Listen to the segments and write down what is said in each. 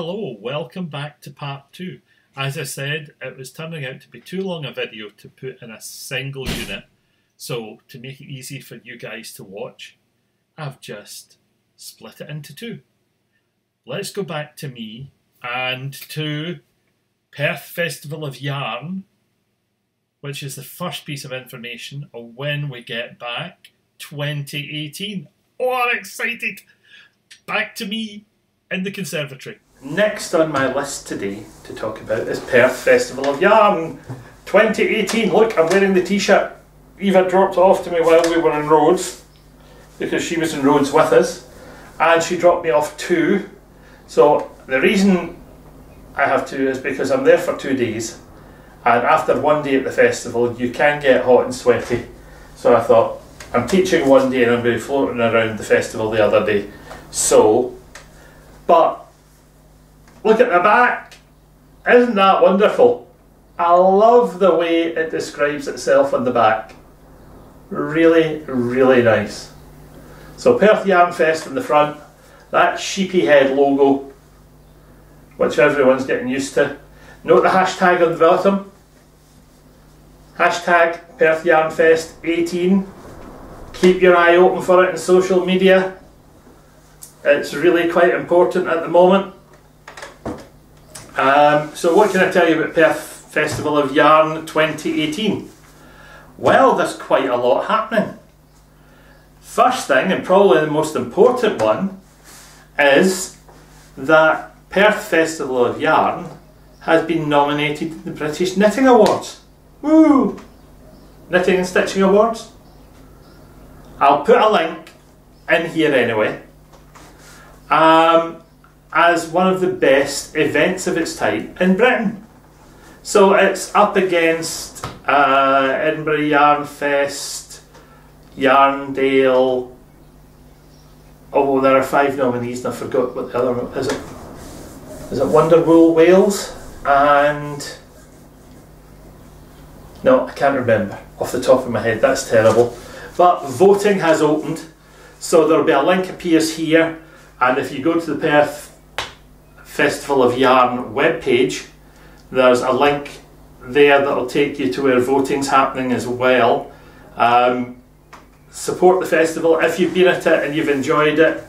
hello, welcome back to part 2. As I said, it was turning out to be too long a video to put in a single unit, so to make it easy for you guys to watch, I've just split it into 2. Let's go back to me and to Perth Festival of Yarn, which is the first piece of information on when we get back, 2018. Oh, I'm excited! Back to me in the conservatory. Next on my list today to talk about is Perth Festival of Yarn 2018. Look, I'm wearing the t-shirt Eva dropped off to me while we were in Rhodes, because she was in Rhodes with us, and she dropped me off too. So the reason I have to is because I'm there for 2 days, and after 1 day at the festival you can get hot and sweaty. So I thought, I'm teaching 1 day and I'm going to be floating around the festival the other day. But look at the back, isn't that wonderful? I love the way it describes itself on the back. Really, really nice. So Perth Yarn Fest in the front, that sheepy head logo, which everyone's getting used to. Note the hashtag on the bottom. Hashtag Perth Yarn Fest 18. Keep your eye open for it in social media. It's really quite important at the moment. So what can I tell you about Perth Festival of Yarn 2018? Well, there's quite a lot happening. First thing, and probably the most important one, is that Perth Festival of Yarn has been nominated in the British Knitting Awards. Woo! Knitting and Stitching Awards. I'll put a link in here anyway. As one of the best events of its type in Britain. So it's up against Edinburgh Yarn Fest, Yarndale. Oh, there are 5 nominees and I forgot what the other one is. Is it Wonderwool Wales? And no, I can't remember off the top of my head, that's terrible. But voting has opened, so there'll be a link appears here, and if you go to the Perth Festival of Yarn webpage, there's a link there that'll take you to where voting's happening as well. Support the festival. If you've been at it and you've enjoyed it,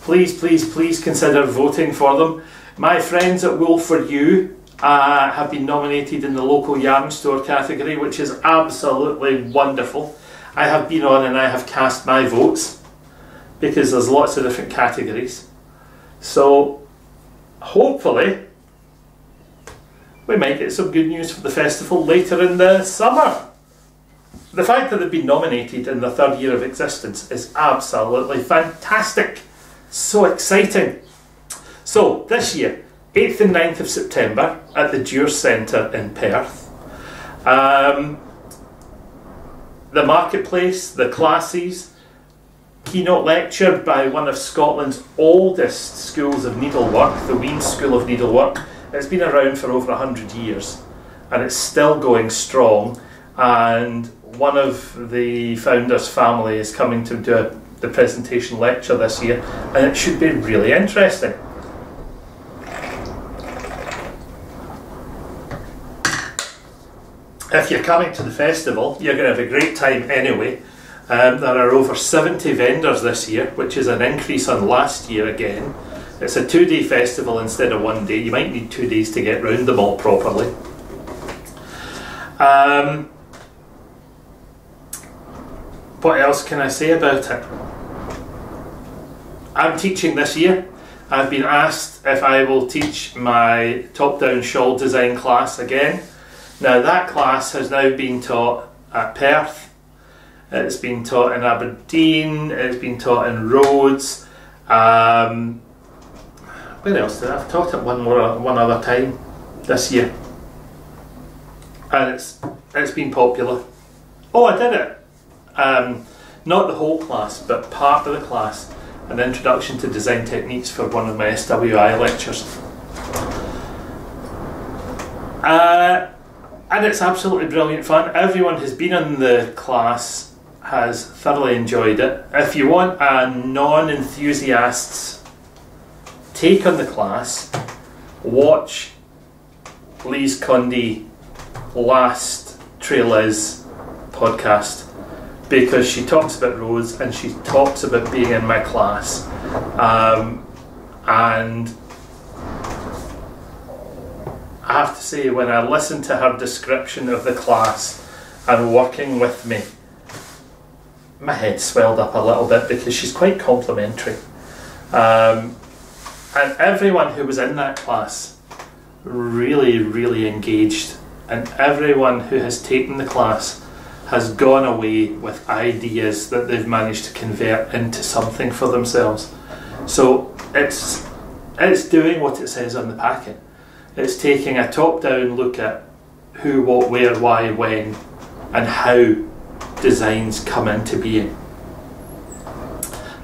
please, please, please consider voting for them. My friends at Wool for You have been nominated in the local yarn store category, which is absolutely wonderful. I have been on and I have cast my votes because there's lots of different categories. So hopefully we might get some good news for the festival later in the summer. The fact that they've been nominated in their 3rd year of existence is absolutely fantastic. So exciting. So this year, 8th and 9th of September at the Dewar Centre in Perth. The marketplace, the classes, keynote lecture by one of Scotland's oldest schools of needlework, the Weems School of Needlework. It's been around for over 100 years and it's still going strong, and one of the founders' family is coming to do the presentation lecture this year, and it should be really interesting. If you're coming to the festival, you're going to have a great time anyway. There are over 70 vendors this year, which is an increase on last year again. It's a 2-day festival instead of 1 day. You might need 2 days to get round them all properly. What else can I say about it? I'm teaching this year. I've been asked if I will teach my top-down shawl design class again. Now that class has now been taught at Perth, it's been taught in Aberdeen, it's been taught in Rhodes. Where else did I've taught it one other time this year, and it's been popular. Oh, I did it. Not the whole class, but part of the class, an introduction to design techniques for one of my SWI lectures. And it's absolutely brilliant fun. Everyone who's been in the class has thoroughly enjoyed it. If you want a non-enthusiast's take on the class, watch Lee's Condie last Trailiz podcast, because she talks about Rhodes and she talks about being in my class, and I have to say, when I listened to her description of the class and working with me, my head swelled up a little bit, because she's quite complimentary, and everyone who was in that class really engaged, and everyone who has taken the class has gone away with ideas that they've managed to convert into something for themselves. So it's doing what it says on the packet. It's taking a top-down look at who, what, where, why, when, and how designs come into being.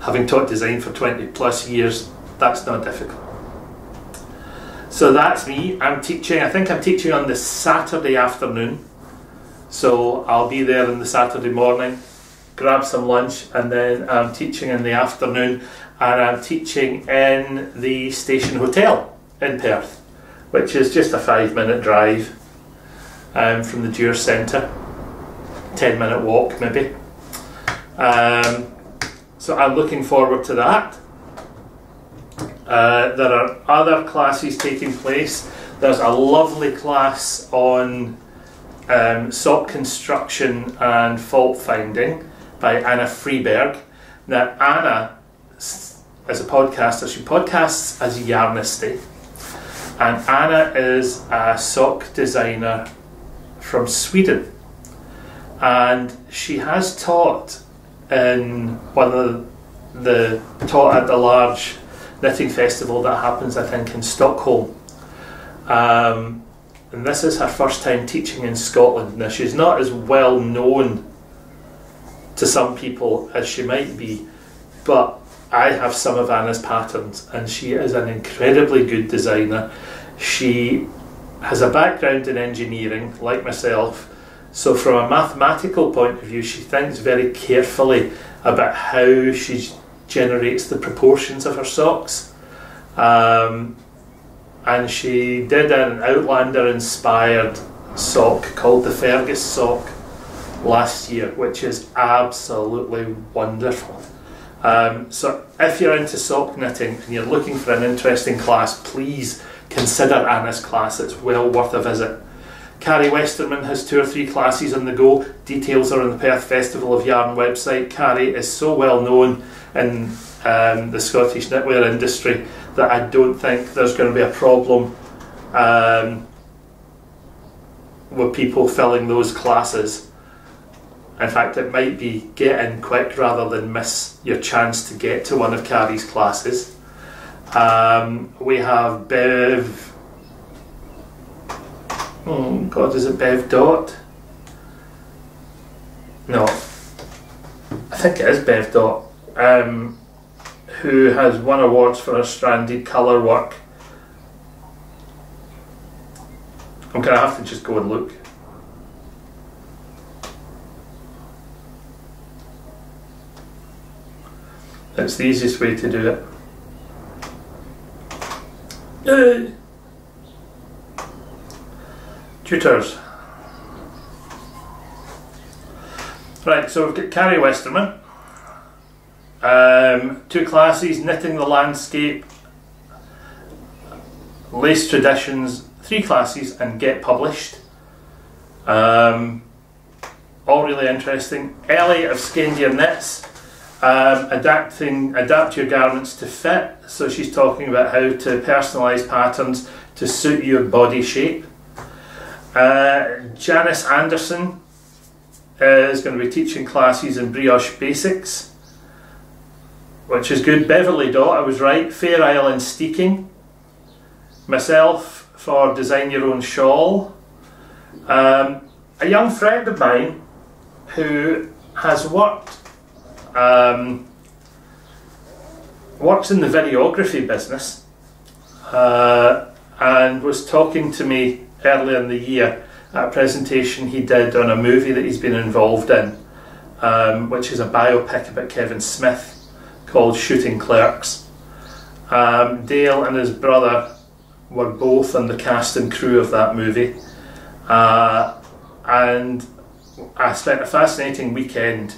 Having taught design for 20 plus years, that's not difficult. So that's me. I'm teaching, I think I'm teaching on the Saturday afternoon. So I'll be there in the Saturday morning, grab some lunch, and then I'm teaching in the afternoon, and I'm teaching in the Station Hotel in Perth, which is just a 5-minute drive from the Dewar Centre, 10-minute walk maybe. So I'm looking forward to that. There are other classes taking place. There's a lovely class on sock construction and fault finding by Anna Freeberg. Now, Anna, as a podcaster, she podcasts as Yarnisty, and Anna is a sock designer from Sweden, and she has taught in one of taught at the large knitting festival that happens, I think, in Stockholm. And this is her first time teaching in Scotland. Now, she's not as well known to some people as she might be, but I have some of Anna's patterns, and she is an incredibly good designer. She has a background in engineering, like myself, so from a mathematical point of view, she thinks very carefully about how she generates the proportions of her socks. And she did an Outlander-inspired sock called the Fergus sock last year, which is absolutely wonderful. So if you're into sock knitting and you're looking for an interesting class, please consider Anna's class. It's well worth a visit. Carrie Westerman has 2 or 3 classes on the go. Details are on the Perth Festival of Yarn website. Carrie is so well known in the Scottish knitwear industry that I don't think there's going to be a problem with people filling those classes. In fact, it might be get in quick rather than miss your chance to get to one of Carrie's classes. We have Bev, oh God, is it Bev Dot? No, I think it is Bev Dot, who has won awards for her stranded colour work. I'm going to have to just go and look. That's the easiest way to do it. Tutors. Right, so we've got Carrie Westerman. 2 classes, Knitting the Landscape, Lace Traditions, 3 classes, and Get Published. All really interesting. Ellie of Skendia Knits, adapt your garments to fit. So she's talking about how to personalise patterns to suit your body shape. Janice Anderson is going to be teaching classes in Brioche Basics, which is good. Beverly Dot, I was right. Fair Isle and Steeking. Myself for Design Your Own Shawl. A young friend of mine who has works in the videography business, and was talking to me earlier in the year at a presentation he did on a movie that he's been involved in, which is a biopic about Kevin Smith called Shooting Clerks. Dale and his brother were both on the cast and crew of that movie, and I spent a fascinating weekend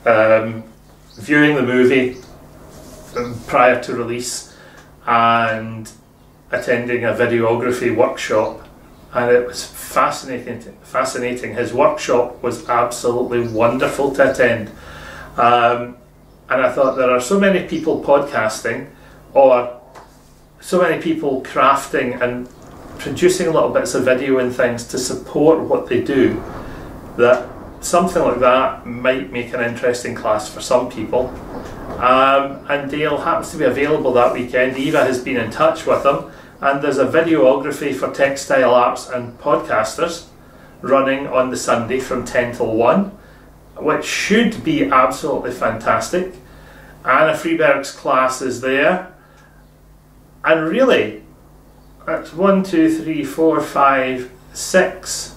viewing the movie prior to release and attending a videography workshop, and it was fascinating. His workshop was absolutely wonderful to attend, and I thought there are so many people podcasting, or so many people crafting and producing little bits of video and things to support what they do, that something like that might make an interesting class for some people. And Dale happens to be available that weekend. Eva has been in touch with him, and there's a videography for textile arts and podcasters running on the Sunday from 10 till 1, which should be absolutely fantastic. Anna Freeberg's class is there, and really that's 1, 2, 3, 4, 5, 6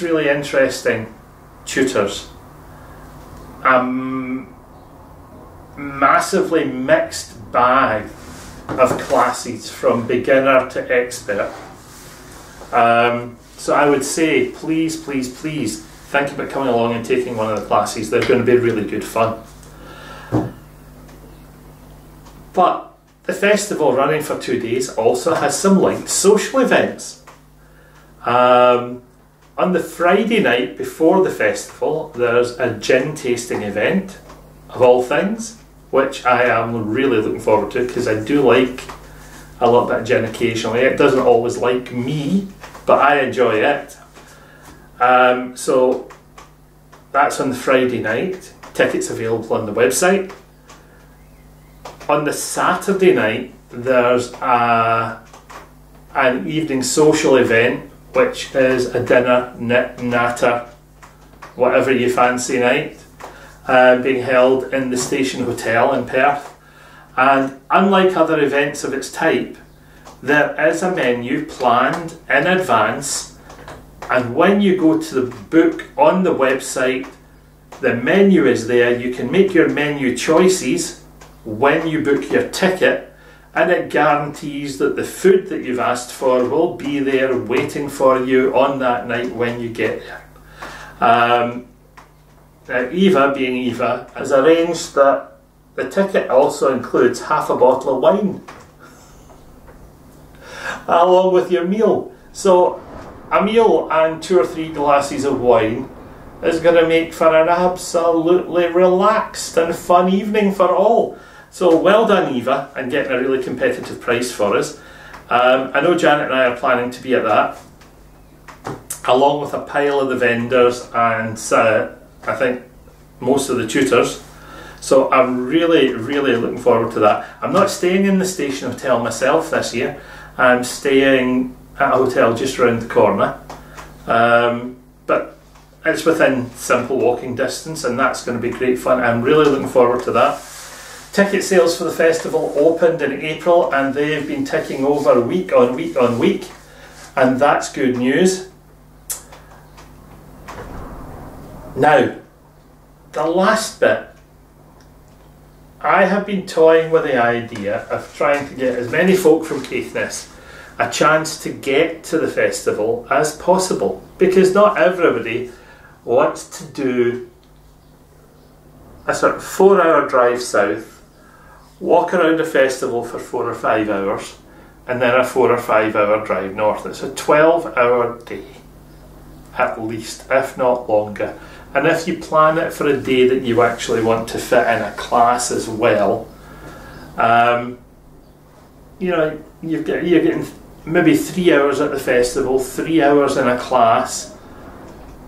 really interesting tutors. Massively mixed bag of classes from beginner to expert. So I would say please think about coming along and taking one of the classes. They're going to be really good fun. But the festival, running for 2 days, also has some light social events. On the Friday night before the festival, there's a gin tasting event, of all things, which I am really looking forward to, because I do like a little bit of gin occasionally. It doesn't always like me, but I enjoy it. So that's on the Friday night. Tickets available on the website. On the Saturday night, there's an evening social event, which is a dinner, natter, whatever you fancy night, being held in the Station Hotel in Perth. And unlike other events of its type, there is a menu planned in advance, and when you go to the book on the website, the menu is there. You can make your menu choices when you book your ticket, and it guarantees that the food that you've asked for will be there waiting for you on that night when you get there. Now Eva, being Eva, has arranged that the ticket also includes half a bottle of wine along with your meal. So a meal and 2 or 3 glasses of wine is going to make for an absolutely relaxed and fun evening for all. So well done, Eva, and getting a really competitive price for us. I know Janet and I are planning to be at that, along with a pile of the vendors and I think most of the tutors. So I'm really looking forward to that. I'm not staying in the Station Hotel myself this year. I'm staying at a hotel just around the corner. But it's within simple walking distance, and that's going to be great fun. I'm really looking forward to that. Ticket sales for the festival opened in April, and they've been ticking over week on week on week, and that's good news. Now, the last bit, I have been toying with the idea of trying to get as many folk from Caithness a chance to get to the festival as possible, because not everybody wants to do a sort of 4-hour drive south, walk around a festival for 4 or 5 hours, and then a 4 or 5 hour drive north. It's a 12-hour day at least, if not longer. And if you plan it for a day that you actually want to fit in a class as well, you know, you're getting maybe 3 hours at the festival, 3 hours in a class.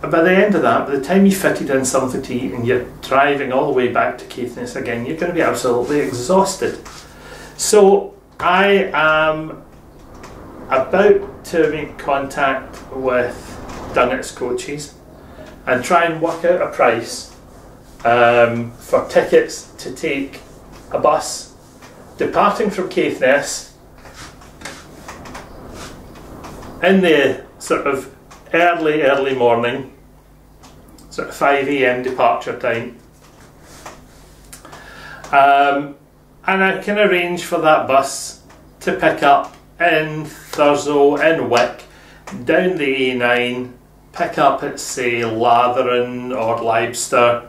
And by the end of that, by the time you fitted in something to eat and you're driving all the way back to Caithness again, you're going to be absolutely exhausted. So I am about to make contact with Dunnett's Coaches and try and work out a price for tickets to take a bus departing from Caithness in the sort of early morning, sort of 5 AM departure time, and I can arrange for that bus to pick up in Thurso, in Wick, down the A9, pick up at say Latheron or Leibster.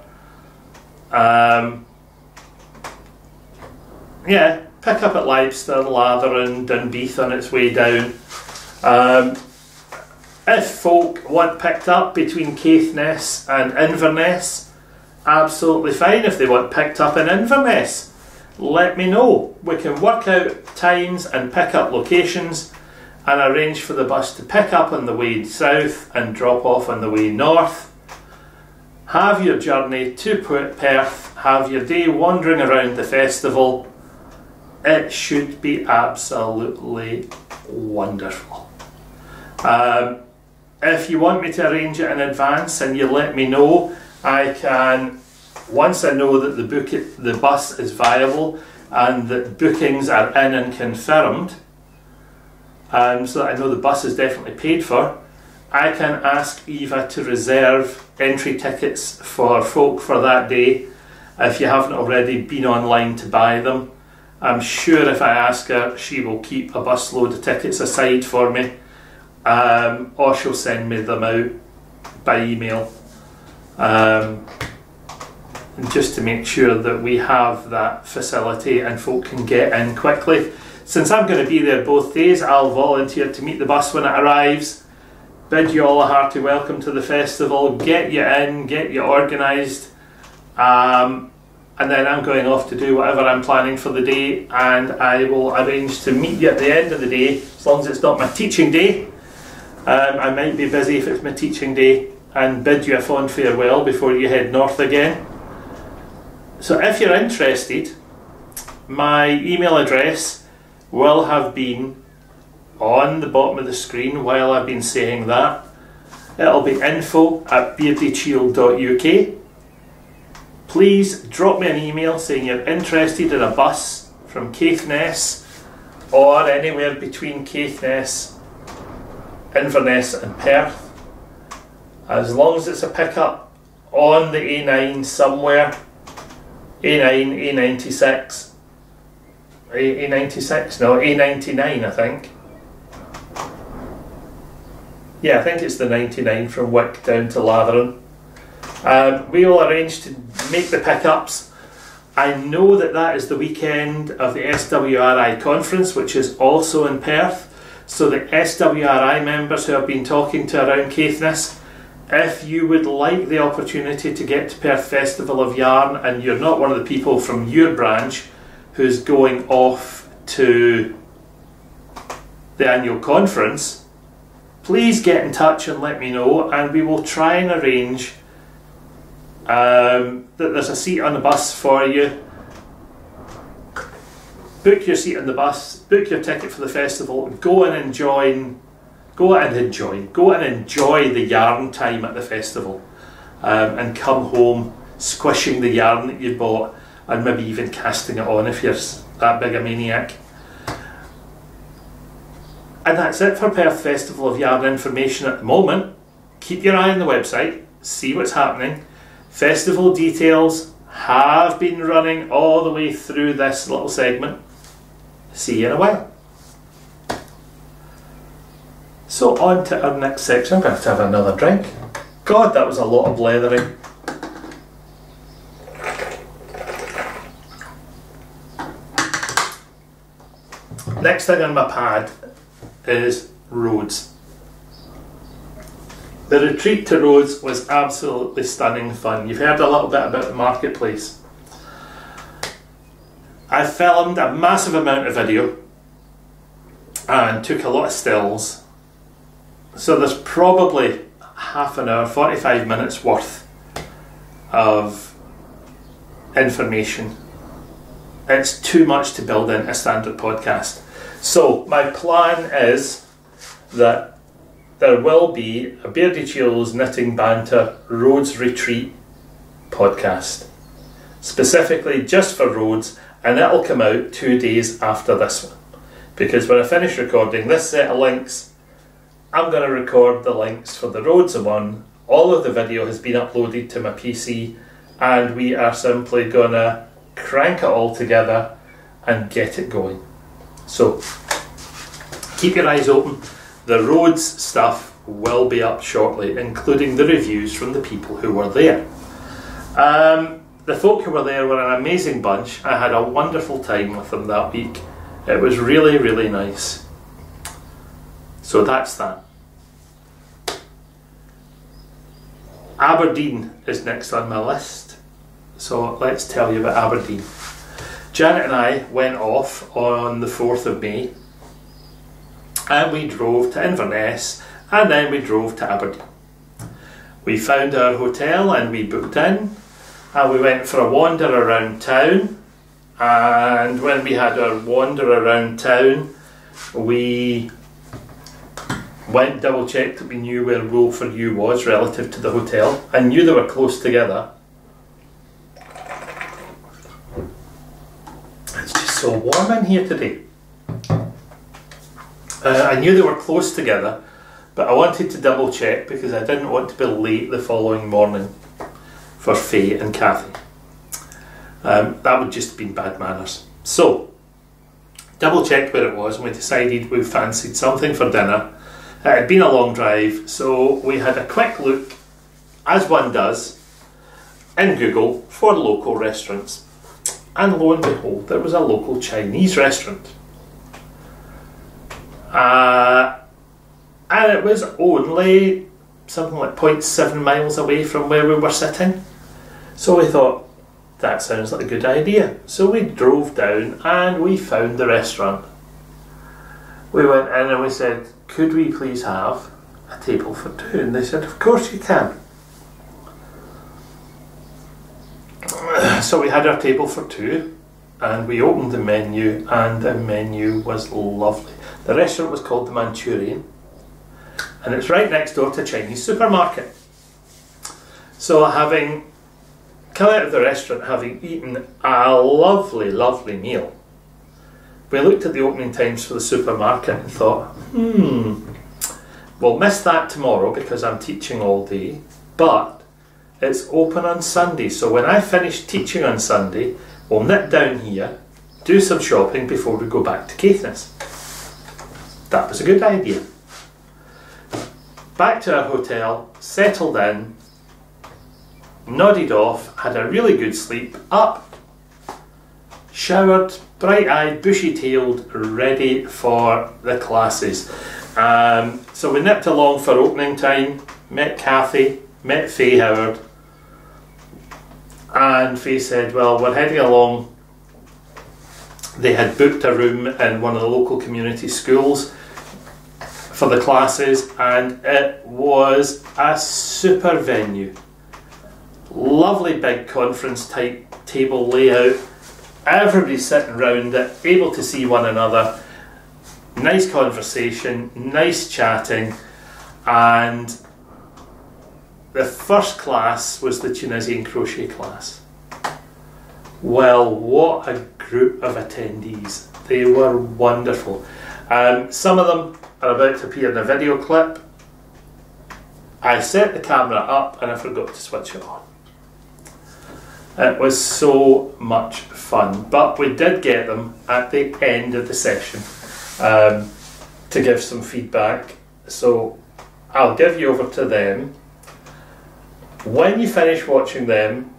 Yeah, pick up at Leibster, Latheron, Dunbeath on its way down. If folk want picked up between Caithness and Inverness, absolutely fine. If they want picked up in Inverness, let me know. We can work out times and pick up locations and arrange for the bus to pick up on the way south and drop off on the way north. Have your journey to Perth, have your day wandering around the festival. It should be absolutely wonderful. If you want me to arrange it in advance and you let me know, I can, once I know that the bus is viable and that bookings are in and confirmed, so that I know the bus is definitely paid for, I can ask Eva to reserve entry tickets for folk for that day if you haven't already been online to buy them. I'm sure if I ask her, she will keep a busload of tickets aside for me, or she'll send me them out by email, just to make sure that we have that facility and folk can get in quickly. Since I'm going to be there both days, I'll volunteer to meet the bus when it arrives, bid you all a hearty welcome to the festival, get you in, get you organised, and then I'm going off to do whatever I'm planning for the day, and I will arrange to meet you at the end of the day, as long as it's not my teaching day. I might be busy if it's my teaching day, and bid you a fond farewell before you head north again. So if you're interested, my email address will have been on the bottom of the screen while I've been saying that. It'll be info@beardychiel.uk. Please drop me an email saying you're interested in a bus from Caithness or anywhere between Caithness, Inverness and Perth. As long as it's a pickup on the A9 somewhere, A9, A96, A96, no, A99 I think. Yeah, I think it's the 99 from Wick down to Latheron. We will arrange to make the pickups. I know that that is the weekend of the SWRI conference, which is also in Perth. So the SWRI members who I've been talking to around Caithness, if you would like the opportunity to get to Perth Festival of Yarn and you're not one of the people from your branch who's going off to the annual conference, please get in touch and let me know, and we will try and arrange that there's a seat on the bus for you. Book your seat on the bus, book your ticket for the festival, go and enjoy the yarn time at the festival, and come home squishing the yarn that you bought and maybe even casting it on if you're that big a maniac. And that's it for Perth Festival of Yarn information at the moment. Keep your eye on the website, see what's happening. Festival details have been running all the way through this little segment. See you in a while. So on to our next section. I'm going to have another drink. God, that was a lot of leathering. Next thing on my pad is Rhodes. The retreat to Rhodes was absolutely stunning fun. You've heard a little bit about the marketplace. I filmed a massive amount of video and took a lot of stills. So there's probably half an hour, 45 minutes worth of information. It's too much to build in a standard podcast. So my plan is that there will be a Beardychiel's Knitting Banter Rhodes Retreat podcast, specifically just for Rhodes, and it'll come out 2 days after this one. Because when I finish recording this set of links, I'm going to record the links for the Rhodes one. All of the video has been uploaded to my PC, and we are simply going to crank it all together and get it going. So keep your eyes open. The Rhodes stuff will be up shortly, including the reviews from the people who were there. The folk who were there were an amazing bunch. I had a wonderful time with them that week. It was really, really nice. So that's that. Aberdeen is next on my list. So let's tell you about Aberdeen. Janet and I went off on the 4th of May and we drove to Inverness and then we drove to Aberdeen. We found our hotel and we booked in and we went for a wander around town, and when we had our wander around town we went double checked that we knew where Wool for You was relative to the hotel. I knew they were close together. It's just so warm in here today. I knew they were close together, but I wanted to double check because I didn't want to be late the following morning for Faye and Kathy. That would just have been bad manners. So, double checked where it was and we decided we fancied something for dinner. It had been a long drive, so we had a quick look, as one does, in Google for local restaurants. And lo and behold, there was a local Chinese restaurant. And it was only something like 0.7 miles away from where we were sitting. So we thought, that sounds like a good idea. So we drove down and we found the restaurant. We went in and we said, could we please have a table for two? And they said, of course you can. So we had our table for two and we opened the menu and the menu was lovely. The restaurant was called the Manchurian and it's right next door to a Chinese supermarket. So having come out of the restaurant, having eaten a lovely, lovely meal, we looked at the opening times for the supermarket and thought, we'll miss that tomorrow because I'm teaching all day, but it's open on Sunday, so when I finish teaching on Sunday, we'll nip down here, do some shopping before we go back to Caithness. That was a good idea. Back to our hotel, settled in, nodded off, had a really good sleep, up, showered, bright-eyed, bushy-tailed, ready for the classes. So we nipped along for opening time, met Kathy, met Faye Howard, and Faye said, well, we're heading along. They had booked a room in one of the local community schools for the classes, and it was a super venue. Lovely big conference type table layout, everybody sitting around it, able to see one another, nice conversation, nice chatting, and the first class was the Tunisian crochet class. Well, what a group of attendees. They were wonderful. Some of them are about to appear in a video clip. I set the camera up and I forgot to switch it on. It was so much fun, but we did get them at the end of the session to give some feedback. So I'll give you over to them. When you finish watching them,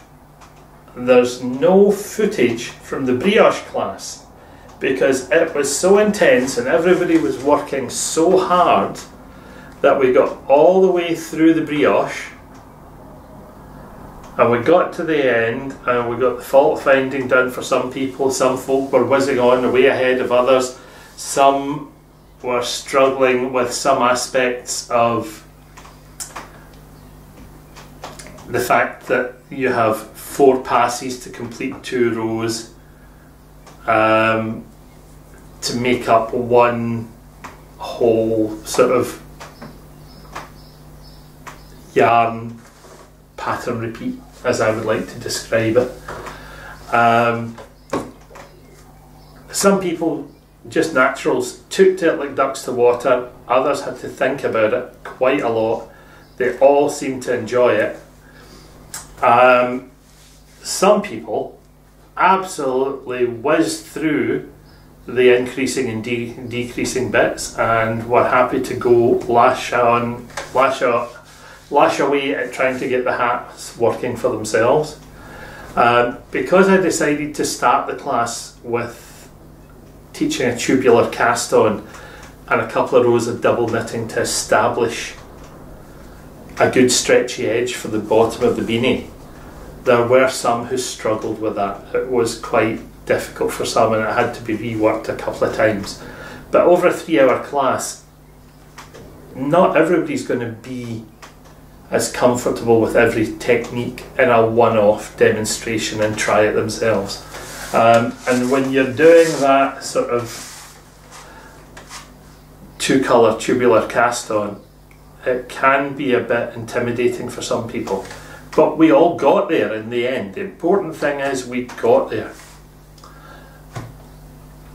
there's no footage from the brioche class because it was so intense and everybody was working so hard that we got all the way through the brioche and we got to the end and we got the fault finding done for some people. Some folk were whizzing on way ahead of others. Some were struggling with some aspects of the fact that you have 4 passes to complete 2 rows to make up one whole sort of yarn pattern repeat, as I would like to describe it. Some people, just naturals, took to it like ducks to water. Others had to think about it quite a lot. They all seemed to enjoy it. Some people absolutely whizzed through the increasing and decreasing bits, and were happy to go lash away at trying to get the hats working for themselves. Because I decided to start the class with teaching a tubular cast on and a couple of rows of double knitting to establish a good stretchy edge for the bottom of the beanie, there were some who struggled with that. It was quite difficult for some and it had to be reworked a couple of times. But over a 3-hour class, not everybody's going to be as comfortable with every technique in a one-off demonstration and try it themselves. And when you're doing that sort of two-colour tubular cast on, it can be a bit intimidating for some people. But we all got there in the end. The important thing is we got there.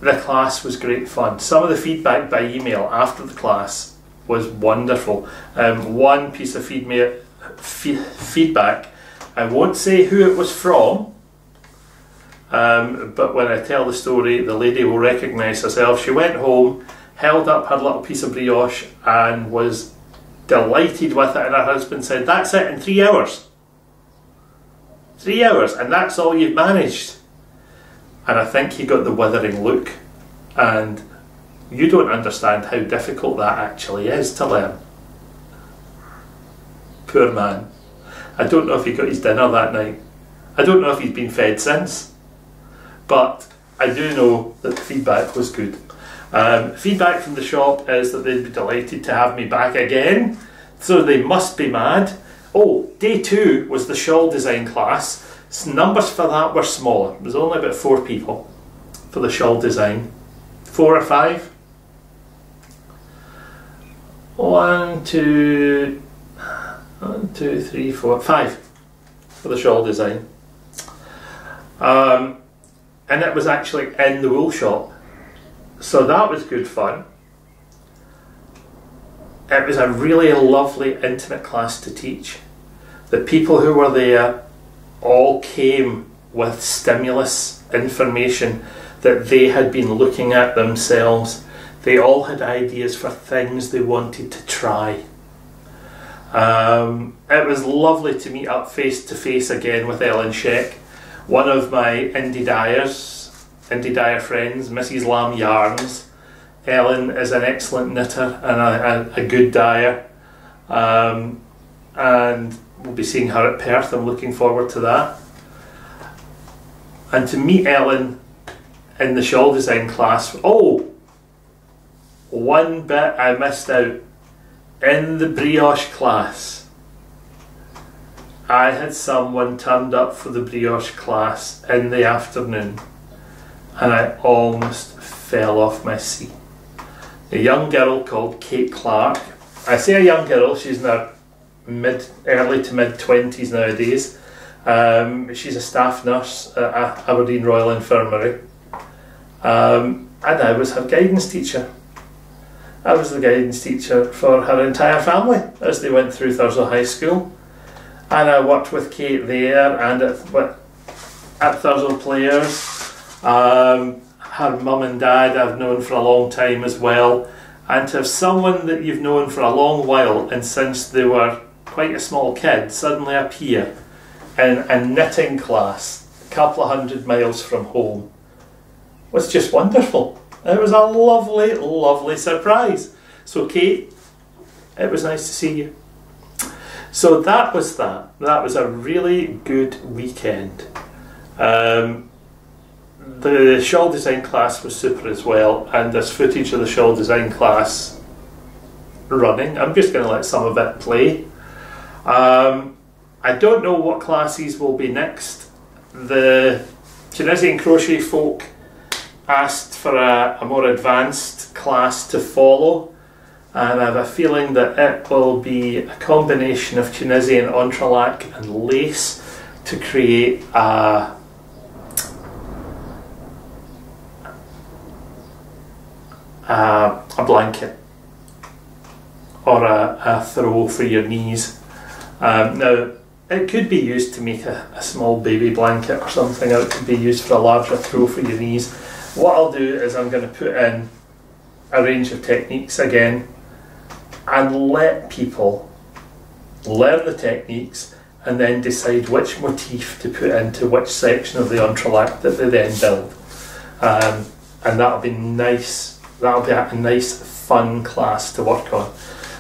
The class was great fun. Some of the feedback by email after the class was wonderful. One piece of feedback, I won't say who it was from, but when I tell the story, the lady will recognise herself. She went home, held up her little piece of brioche and was delighted with it, and her husband said, "That's it in 3 hours. 3 hours, and that's all you've managed." And I think he got the withering look, and you don't understand how difficult that actually is to learn. Poor man. I don't know if he got his dinner that night. I don't know if he's been fed since, but I do know that the feedback was good. Feedback from the shop is that they'd be delighted to have me back again, so they must be mad. Oh, day 2 was the shawl design class. Numbers for that were smaller. There was only about 4 people for the shawl design. 4 or 5? 1, 2, 3, 4, 5 for the shawl design. And it was actually in the wool shop. So that was good fun. It was a really lovely, intimate class to teach. The people who were there all came with stimulus information that they had been looking at themselves. They all had ideas for things they wanted to try. It was lovely to meet up face to face again with Ellen Sheck, one of my indie dyer friends, Mrs. Lamb Yarns. Ellen is an excellent knitter and a good dyer, and we'll be seeing her at Perth. I'm looking forward to that. And to meet Ellen in the shawl design class. Oh, one bit I missed out. In the brioche class, I had someone turned up for the brioche class in the afternoon, and I almost fell off my seat. A young girl called Kate Clark. I say a young girl, she's in her early to mid 20s nowadays. She's a staff nurse at Aberdeen Royal Infirmary, and I was her guidance teacher. I was the guidance teacher for her entire family as they went through Thurso High School, and I worked with Kate there and at Thurso Players. Her mum and dad I've known for a long time as well, and to have someone that you've known for a long while and since they were quite a small kid suddenly appear in a knitting class a couple of 100 miles from home was just wonderful. It was a lovely, lovely surprise. So Kate, it was nice to see you. So that was that. That was a really good weekend. The shawl design class was super as well, and there's footage of the shawl design class running. I'm just going to let some of it play. I don't know what classes will be next. The Tunisian crochet folk asked for a more advanced class to follow, and I have a feeling that it will be a combination of Tunisian entrelac and lace to create a blanket or a throw for your knees. Now it could be used to make a small baby blanket or something, or it could be used for a larger throw for your knees. what I'll do is I'm going to put in a range of techniques again and let people learn the techniques and then decide which motif to put into which section of the entrelac that they then build. And that'll be nice. That'll be a nice fun class to work on.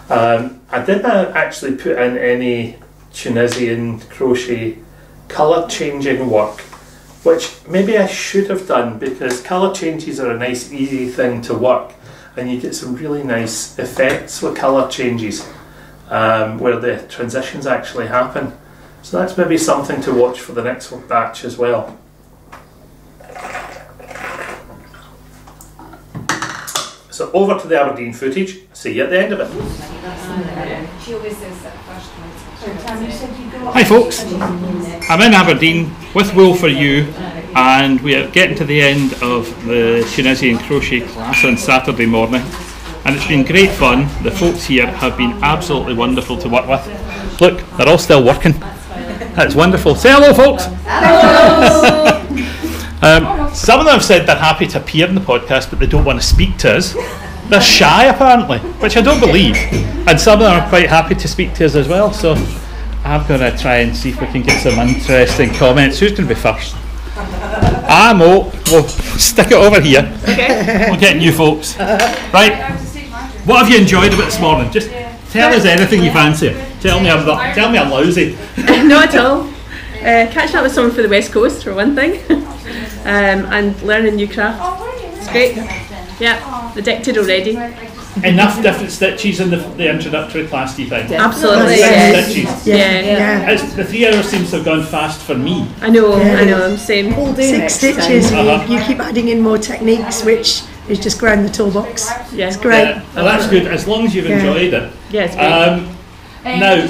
I didn't actually put in any Tunisian crochet colour changing work, which maybe I should have done, because colour changes are a nice easy thing to work and you get some really nice effects with colour changes where the transitions actually happen. So that's maybe something to watch for the next batch as well. So over to the Aberdeen footage. See you at the end of it. Hi folks, I'm in Aberdeen with Wool for You, and we are getting to the end of the Tunisian crochet class on Saturday morning, and it's been great fun. The folks here have been absolutely wonderful to work with. Look, they're all still working. That's wonderful. Say hello folks. Hello. Some of them have said they're happy to appear in the podcast, but they don't want to speak to us. They're shy apparently, which I don't believe, and some of them are quite happy to speak to us as well, so I'm going to try and see if we can get some interesting comments. Who's going to be first? Mo. We'll stick it over here. Okay. We'll get you folks. Right. What have you enjoyed about this morning? Just tell us anything you fancy. Tell me I'm lousy. Not at all. Catching up with someone from the West Coast for one thing, and learning new craft. It's great. Yeah, addicted already. Enough different stitches in the introductory class, do you think? Absolutely, yes. Yeah. The 3 hours seems to have gone fast for me. I know, I'm same. 6 stitches, you keep adding in more techniques, which is just growing the toolbox. Yeah. It's great. Yeah. Well, that's good, as long as you've enjoyed it. Yeah, it's great. Now,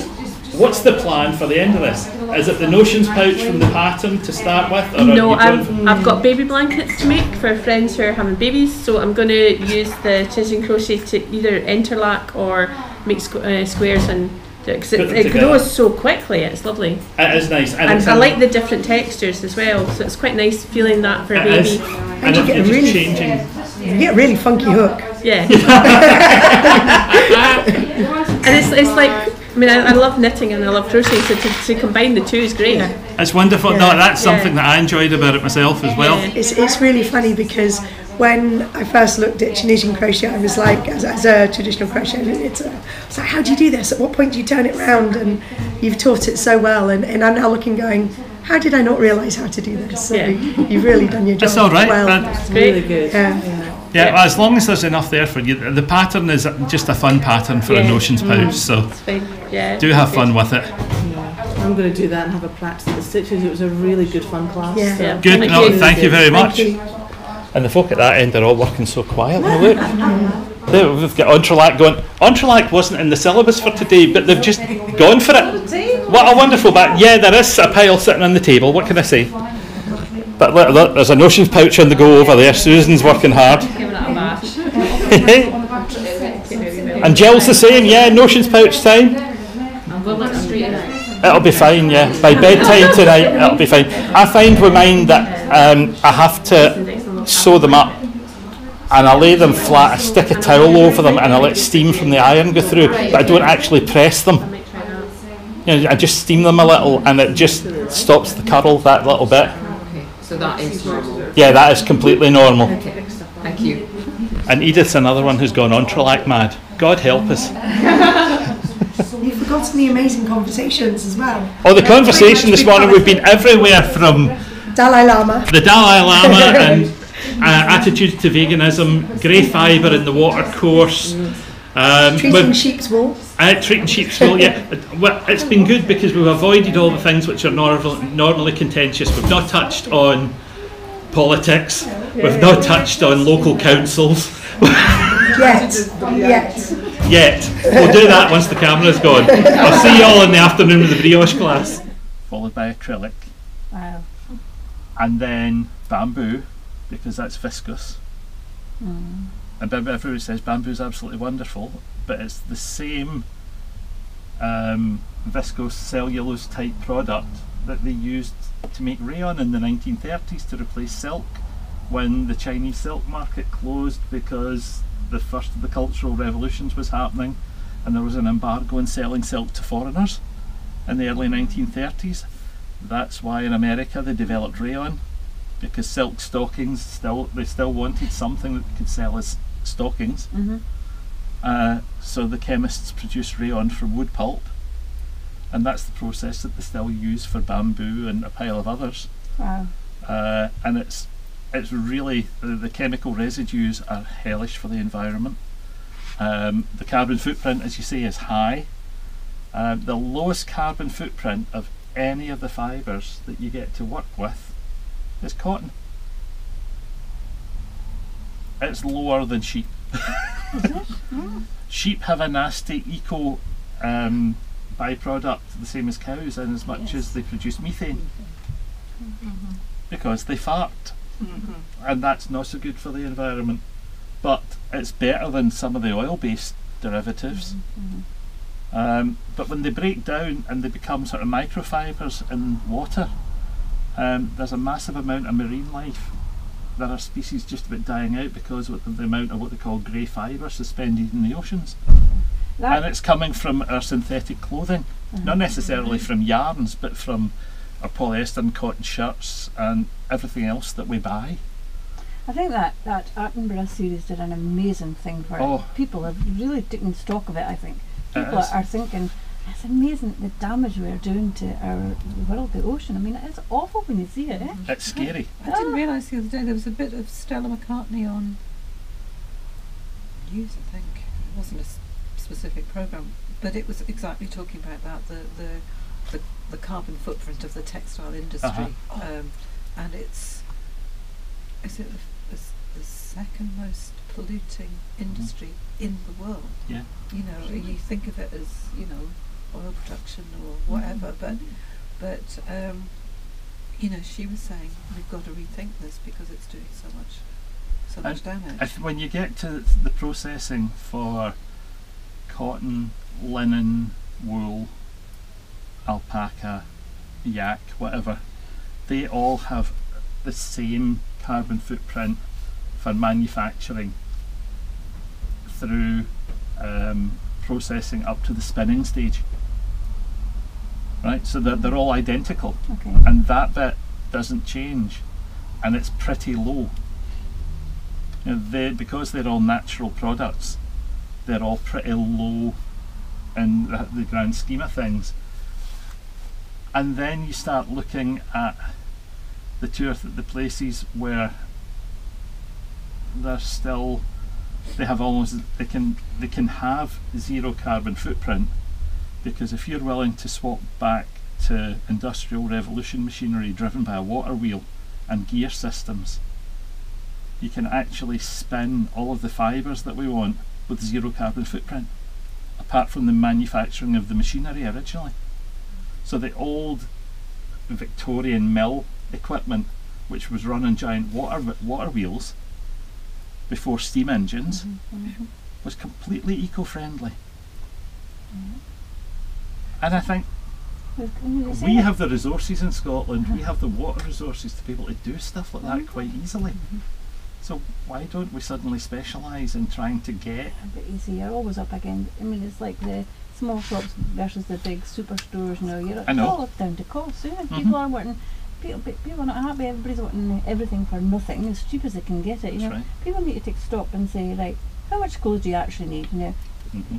what's the plan for the end of this? Is it the notions pouch from the pattern to start with? Or no, I've got baby blankets to make for friends who are having babies, so I'm going to use the Tunisian crochet to either interlac or make squares and do it, because it grows so quickly. It's lovely. It is nice. And I like the different textures as well, so it's quite nice feeling that for a baby. And you get a a really funky hook. Yeah. And it's like, I mean, I love knitting and I love crocheting, so to combine the two is great. Yeah. It's wonderful. Yeah. No, that's something that I enjoyed about it myself as well. Yeah. It's really funny, because when I first looked at Tunisian crochet, I was like, as a traditional crochet knitter, I was like, how do you do this? At what point do you turn it round? And you've taught it so well, and I'm now looking going, how did I not realise how to do this? So you've really done your job. That's all right. Well. That's really good. Yeah, well, as long as there's enough there for you. The pattern is just a fun pattern for a notions pouch, so do have fun with it. I'm going to do that and have a practice of the stitches. It was a really good fun class. Yeah. So. Good. Thank you very much. And the folk at that end are all working so quietly. Look, we've got entrelac going. Entrelac wasn't in the syllabus for today, but they've just gone for it. What a wonderful back. Yeah, there is a pile sitting on the table. What can I say? But look, there's a notions pouch on the go over there. Susan's working hard. And Jill's the same. Yeah, notions pouch time. It'll be fine, yeah. By bedtime tonight, it'll be fine. I find with mine that I have to sew them up, and I lay them flat. I stick a towel over them, and I let steam from the iron go through, but I don't actually press them. You know, I just steam them a little, and it just stops the curl that little bit. Okay, so that is normal. Yeah, that is completely normal. Okay, thank you. And Edith's another one who's gone entrelac mad. God help us. You've forgotten the amazing conversations as well. Oh, the conversation this morning, we've been everywhere from Dalai Lama. The Dalai Lama and attitudes to veganism, grey fibre in the water course. Treating sheep's wool. Treating sheep's wool, yeah. Well, it's been good because we've avoided all the things which are normally contentious. We've not touched on politics. We've not touched on local councils. Yet. We'll do that once the camera's gone. I'll see you all in the afternoon with the brioche class. Followed by acrylic. Wow. And then bamboo, because that's viscose. And everybody says bamboo is absolutely wonderful, but it's the same viscose cellulose type product that they used to make rayon in the 1930s to replace silk. when the Chinese silk market closed because the first of the cultural revolutions was happening and there was an embargo on selling silk to foreigners in the early 1930s. That's why in America they developed rayon, because silk stockings they still wanted something that could sell as stockings. So the chemists produced rayon from wood pulp, and that's the process that they still use for bamboo and a pile of others. Wow. And it's really, the chemical residues are hellish for the environment. The carbon footprint, as you say, is high. The lowest carbon footprint of any of the fibres that you get to work with is cotton. It's lower than sheep. Is it? Sheep have a nasty eco byproduct, the same as cows, in as much as they produce methane, because they fart, and that's not so good for the environment. But it's better than some of the oil-based derivatives. But when they break down and they become sort of microfibres in water, there's a massive amount of marine life. There are species just about dying out because of the amount of what they call grey fibre suspended in the oceans. And it's coming from our synthetic clothing, not necessarily from yarns, but from our polyester and cotton shirts and everything else that we buy. I think that Attenborough series did an amazing thing for it. People have really taken stock of it, I think. People are thinking, it's amazing the damage we're doing to our world, the ocean. I mean, it's awful when you see it. It's scary. I didn't realise the other day there was a bit of Stella McCartney on news, I think. It wasn't a specific programme, but it was exactly talking about that, the carbon footprint of the textile industry. And is it the second most polluting industry in the world? Yeah. You know, you think of it as, you know, oil production or whatever, but you know, she was saying we've got to rethink this because it's doing so much damage. When you get to the processing for cotton, linen, wool, alpaca, yak, whatever, they all have the same carbon footprint for manufacturing through processing up to the spinning stage. Right, so they're all identical, and that bit doesn't change, and it's pretty low. You know, because they're all natural products, they're all pretty low in the grand scheme of things. And then you start looking at the places where they can have zero carbon footprint, because if you're willing to swap back to industrial revolution machinery driven by a water wheel and gear systems, you can actually spin all of the fibres that we want with zero carbon footprint, apart from the manufacturing of the machinery originally. So the old Victorian mill equipment, which was run on giant water wheels before steam engines, was completely eco-friendly. And I think we have the resources in Scotland, we have the water resources to be able to do stuff like that quite easily. So why don't we suddenly specialise in trying to get... But you see, you're always up again. I mean, it's like the small shops versus the big superstores now. You're all up down to cost. You know? People are wanting... People are not happy. Everybody's wanting everything for nothing, as cheap as they can get it. You know, people need to take stock and say, right, how much clothes do you actually need? You know,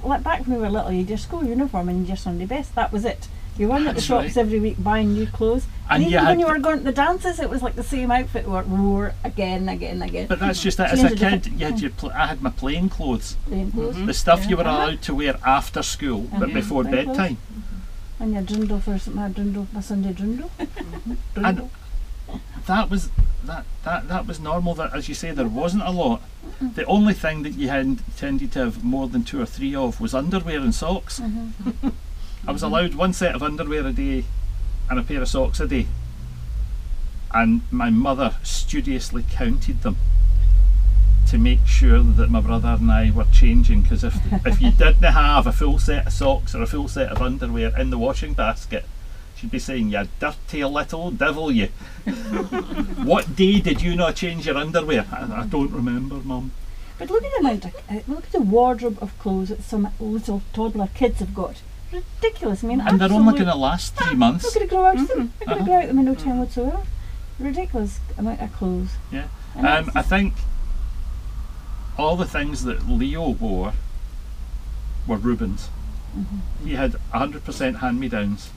like back when we were little, you had your school uniform and your Sunday best. That was it. You weren't at the shops every week buying new clothes. And even when you were going to the dances, it was like the same outfit wore again. But that's just it. As a kid, you had I had my plain clothes. The stuff you were allowed to wear after school, but before bedtime. And your drindle for my Sunday drindle. And that was normal. That, as you say, there wasn't a lot. The only thing that you tended to have more than 2 or 3 of was underwear and socks. I was allowed one set of underwear a day and a pair of socks a day, and my mother studiously counted them to make sure that my brother and I were changing, because if you didn't have a full set of socks or a full set of underwear in the washing basket, She'd be saying, "You dirty little devil, you." What day did you not change your underwear? I don't remember, Mum. But look at the amount look at the wardrobe of clothes that some little toddler kids have got. Ridiculous. I mean, and they're only going to last 3 months. They're going to grow out of them. They're going to grow out of them in no time whatsoever. Ridiculous amount of clothes. Yeah. I think all the things that Leo wore were Reuben's. He had 100% hand-me-downs.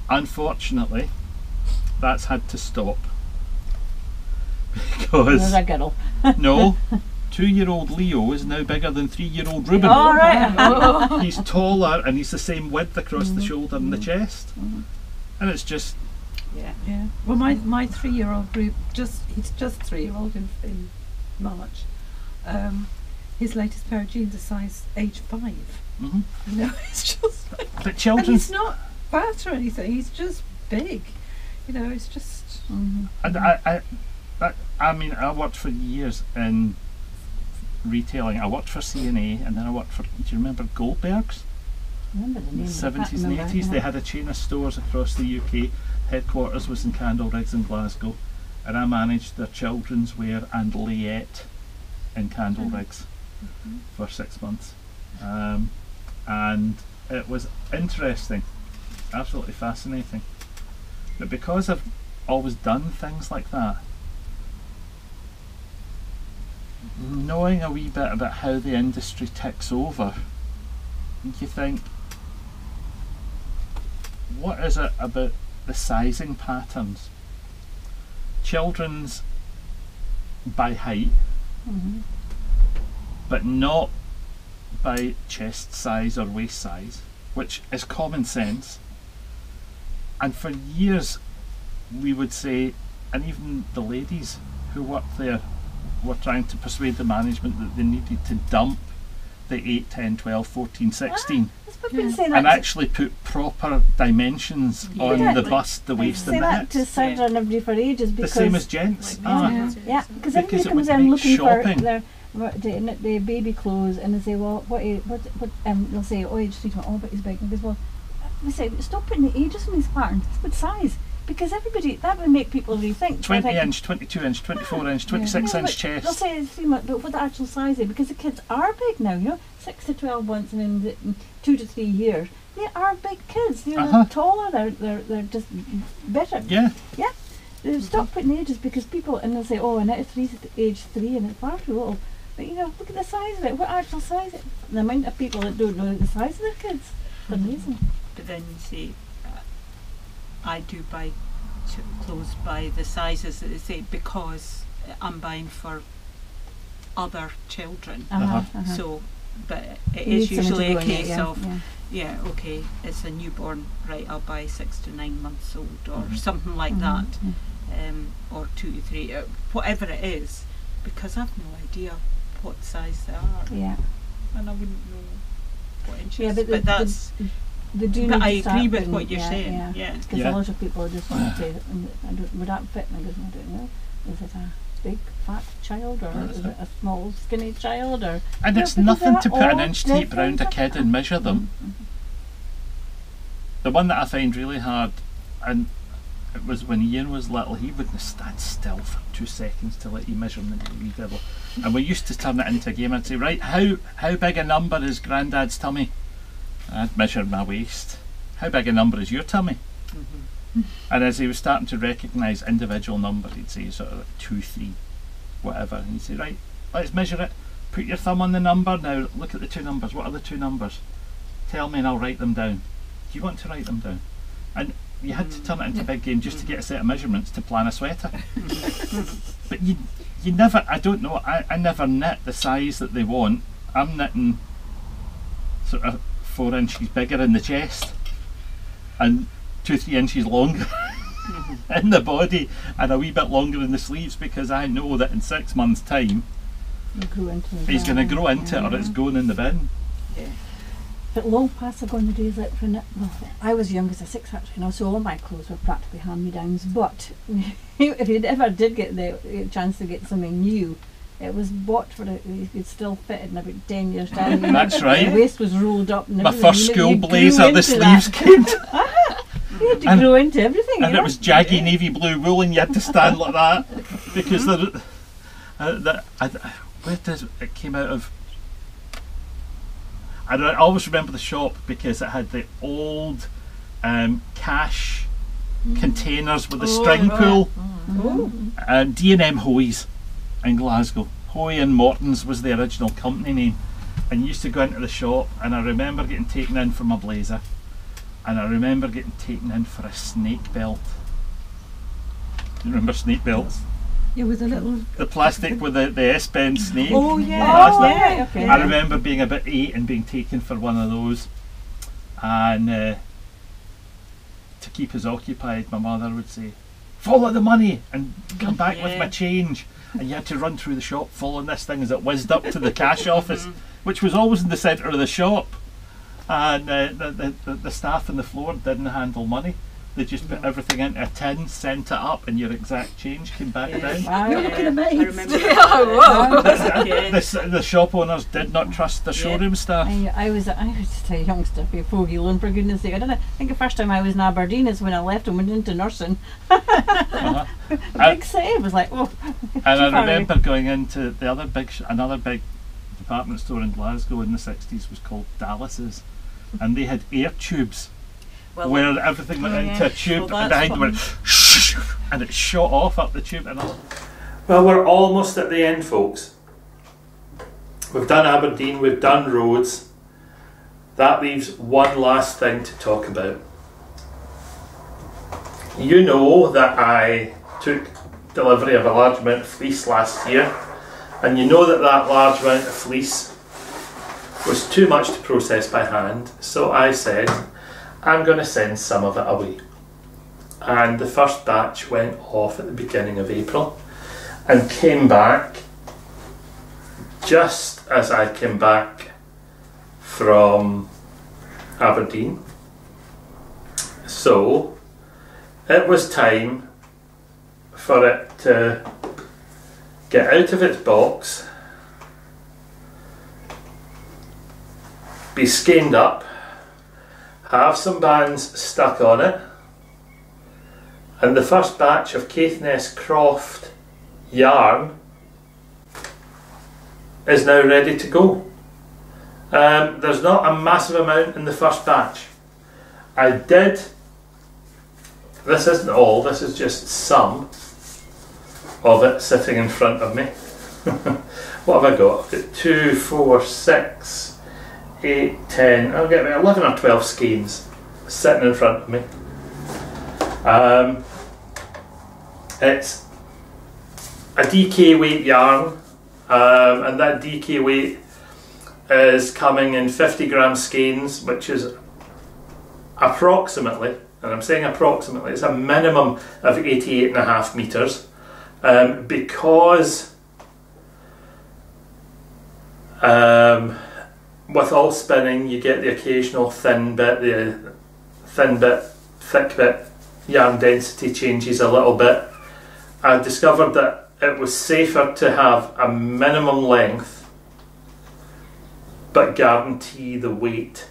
Unfortunately, that's had to stop because there's a girl. No, 2-year-old Leo is now bigger than 3-year-old Reuben. Oh, right. He's taller and he's the same width across the shoulder and the chest, and it's just yeah. Well, my 3-year-old Reuben, he's just 3-year-old in March. His latest pair of jeans are size age 5. You know, it's just. But children. And he's not fat or anything. He's just big. You know, it's just. And I mean, I worked for years in retailing. I worked for C&A, and then I worked for. Do you remember Goldberg's? In the 70s and 80s, they had a chain of stores across the UK. Headquarters was in Candleriggs in Glasgow, and I managed their children's wear and layette in Candleriggs for 6 months. And it was interesting, absolutely fascinating. But because I've always done things like that, knowing a wee bit about how the industry ticks over, you think, what is it about the sizing patterns? Children's by height, but not by chest size or waist size, which is common sense. And for years we would say, and even the ladies who worked there were trying to persuade the management that they needed to dump the 8, 10, 12, 14, 16 and actually put proper dimensions on the bust, the waist and the hips. To Sandra and everybody for ages, because the same as gents. Because everybody comes in looking for the baby clothes, and they say, well, they'll say, oh, age 3, oh, but he's big. And goes, well, we say, stop putting the ages in these patterns, put size. Because everybody, that would make people rethink. 20 inch, 22 inch, 24 inch, 26 inch chest. They'll say 3 months, but what the actual size is, because the kids are big now, you know, 6 to 12 months and then 2 to 3 years. They are big kids. They're taller. They're just better. Yeah. They stop putting ages, because people, and they'll say, oh, and it's age 3 and it's far too little. But you know, look at the size of it. What actual size is it? The amount of people that don't know the size of their kids. It's amazing. But then you see, I do buy clothes by the sizes that they say, because I'm buying for other children. So, but it is usually a case of, okay, it's a newborn, right, I'll buy 6 to 9 months old or something like that, or 2 to 3, whatever it is, because I've no idea what size they are. And I wouldn't know what inches. But that's. But I agree with what you're saying. Because a lot of people just want to say, would that fit? And I go, I don't know. Is it a big fat child, or is it a small skinny child? Or and it's nothing to put an inch tape around a kid and measure them. The one that I find really hard, and it was when Ian was little, he wouldn't stand still for 2 seconds to let you measure him, the wee devil. And we used to turn it into a game. I'd say, right, how big a number is Grandad's tummy? I'd measure my waist. How big a number is your tummy? And as he was starting to recognise individual numbers, he'd say sort of like 2, 3, whatever. And he'd say, right, let's measure it. Put your thumb on the number. Now look at the 2 numbers. What are the 2 numbers? Tell me and I'll write them down. Do you want to write them down? And you had to turn it into a big game just to get a set of measurements to plan a sweater. But you never, I don't know, I never knit the size that they want. I'm knitting sort of 4 inches bigger in the chest and 2-3 inches longer in the body and a wee bit longer in the sleeves, because I know that in 6 months' time he's going to grow into it, or it's going in the bin. But long past ago in the days, like when I was young as a 6 actually, so all my clothes were practically hand-me-downs. But if you ever did get the chance to get something new, it was bought for you could still fit it in about 10 years time. That's right. The waist was rolled up. And my first school blazer, the sleeves came. You had to grow into everything. And it was jaggy navy blue wool, and you had to stand like that because where does it came out of? I always remember the shop because it had the old cash containers with the string pull. D&M Hoys in Glasgow. Hoy and Morton's was the original company name, and you used to go into the shop, and I remember getting taken in for my blazer, and I remember getting taken in for a snake belt. Do you remember snake belts? Yeah, with the little... The plastic with the S-bend snake. Oh yeah, yeah, okay. I remember being about 8 and being taken for one of those, and to keep us occupied, my mother would say, "Follow the money and come back with my change." And you had to run through the shop following this thing as it whizzed up to the cash office, which was always in the centre of the shop. And the staff on the floor didn't handle money. They just put everything into a tin, sent it up, and your exact change came back down. Wow. You're looking amazed. I remember that. The shop owners did not trust the showroom staff. I was just a youngster, a fogey loan, for goodness sake. I think the first time I was in Aberdeen is when I left and went into nursing. Big city, it was like, oh. And I remember going into the other another big department store in Glasgow in the 60s was called Dallas's, and they had air tubes. Where everything went into a tube and behind went shh, and it shot off up the tube and all. Well, we're almost at the end, folks. We've done Aberdeen, we've done Rhodes. That leaves one last thing to talk about. You know that I took delivery of a large amount of fleece last year, and you know that that large amount of fleece was too much to process by hand, so I said, I'm going to send some of it away. And the first batch went off at the beginning of April and came back just as I came back from Aberdeen. So it was time for it to get out of its box, be skeined up, have some bands stuck on it, and the first batch of Caithness Croft Yarn is now ready to go. There's not a massive amount in the first batch. This isn't all, this is just some of it sitting in front of me. What have I got? I've got 2, 4, 6, 8, 10, I'll get 11 or 12 skeins sitting in front of me. It's a DK weight yarn, and that DK weight is coming in 50 gram skeins, which is approximately, and I'm saying approximately, it's a minimum of 88.5 metres, because with all spinning you get the occasional thin bit, thick bit, yarn density changes a little bit. I discovered that it was safer to have a minimum length but guarantee the weight.